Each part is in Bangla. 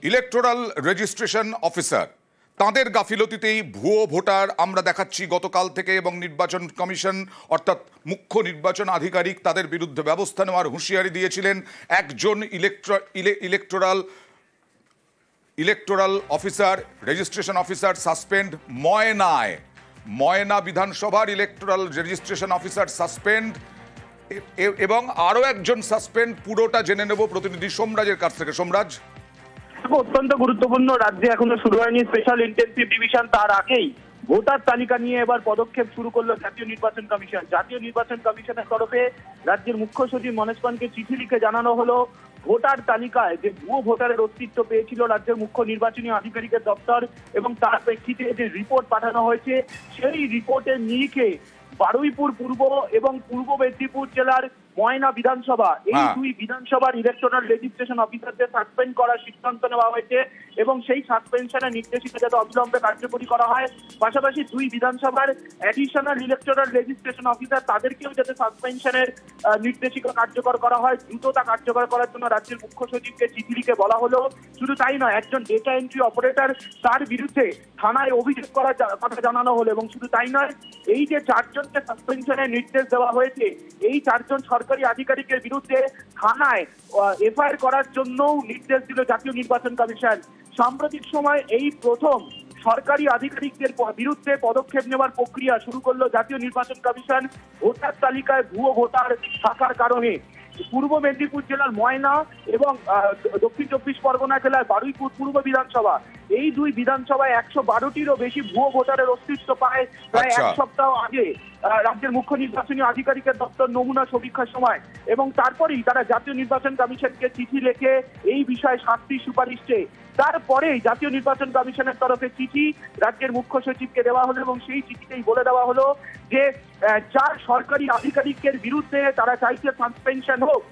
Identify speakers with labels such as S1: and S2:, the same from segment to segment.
S1: ইলেকটোরাল রেজিস্ট্রেশন অফিসার তাদের গাফিলতিতেই ভুয়ো ভোটার আমরা দেখাচ্ছি গতকাল থেকে, এবং নির্বাচন কমিশন অর্থাৎ মুখ্য নির্বাচন আধিকারিক তাদের বিরুদ্ধে ব্যবস্থা নেওয়ার হুঁশিয়ারি দিয়েছিলেন। একজন electoral officer, registration officer suspend Moyna বিধানসভার ইলেকটোরাল রেজিস্ট্রেশন অফিসার সাসপেন্ড, এবং আরও একজন সাসপেন্ড। পুরোটা জেনে নেব প্রতিনিধি সোমরাজের কাছ থেকে। সোমরাজ,
S2: অত্যন্ত গুরুত্বপূর্ণ, রাজ্যে এখনো শুরু হয়নি স্পেশাল ইন্টেনসিভ ডিভিশন, তার আগেই ভোটার তালিকা নিয়ে এবার পদক্ষেপ শুরু করলো জাতীয় নির্বাচন কমিশন। জাতীয় নির্বাচন কমিশনের তরফে রাজ্যের মুখ্য সচিব মনোজ পানকে চিঠি লিখে জানানো হলো, ভোটার তালিকায় যে ভুয়ো ভোটারের অস্তিত্ব পেয়েছিল রাজ্যের মুখ্য নির্বাচনী আধিকারিকের দপ্তর, এবং তার প্রেক্ষিতে যে রিপোর্ট পাঠানো হয়েছে সেই রিপোর্টের নিরিখে বারুইপুর পূর্ব এবং পূর্ব মেদিনীপুর জেলার ময়না বিধানসভা, এই দুই বিধানসভার ইলেকটোরাল রেজিস্ট্রেশন অফিসারদের সাসপেন্ড করার সিদ্ধান্ত নেওয়া হয়েছে, এবং সেই সাসপেনশনের নির্দেশিকা যাতে অবিলম্বে কার্যকরী করা হয়। পাশাপাশি দুই বিধানসভার অ্যাডিশনাল ইলেকটোরাল রেজিস্ট্রেশন অফিসার তাদেরকেও যাতে সাসপেনশনের নির্দেশিকা কার্যকর করা হয়, দ্রুততা কার্যকর করার জন্য রাজ্যের মুখ্য সচিবকে চিঠি লিখে বলা হলো। শুধু তাই নয়, একজন ডেটা এন্ট্রি অপারেটর তার বিরুদ্ধে থানায় অভিযোগ করার কথা জানানো হলো, এবং শুধু তাই নয়, এই যে চারজনকে সাসপেনশনের নির্দেশ দেওয়া হয়েছে, এই চারজন সরকারি আধিকারিকের বিরুদ্ধে থানায় এফআইআর করার জন্যও নির্দেশ দিল জাতীয় নির্বাচন কমিশন। সাম্প্রতিক সময় এই প্রথম সরকারি আধিকারিকদের বিরুদ্ধে পদক্ষেপ নেওয়ার প্রক্রিয়া শুরু করলো জাতীয় নির্বাচন কমিশন। ভোটার তালিকায় ভুয়ো ভোটার থাকার কারণে পূর্ব মেদিনীপুর জেলার ময়না এবং দক্ষিণ চব্বিশ পরগনা জেলার বারুইপুর পূর্ব বিধানসভা, এই দুই বিধানসভায় 112টিরও বেশি ভুয়ো ভোটারের অস্তিত্ব পায় প্রায় এক সপ্তাহ আগে রাজ্যের মুখ্য নির্বাচনী আধিকারিকের দপ্তর নমুনা সমীক্ষার সময়, এবং তারপরেই তারা জাতীয় নির্বাচন কমিশনকে চিঠি লিখে এই বিষয়ে শাস্তির সুপারিশ চেয়ে তারপরেই জাতীয় নির্বাচন কমিশনের তরফে চিঠি রাজ্যের মুখ্য সচিবকে দেওয়া হলো, এবং সেই চিঠিতেই বলে দেওয়া হলো যে চার সরকারি আধিকারিকের বিরুদ্ধে তারা চাইছে সাসপেনশন হোক।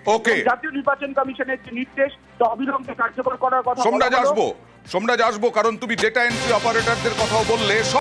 S2: জাতীয় নির্বাচন কমিশনের যে নির্দেশ তা অবিলম্বে কার্যকর করার কথা।
S1: সোমরাজ আসবো, কারণ তুমি ডেটা এন্ট্রি অপারেটরদের কথাও বললে।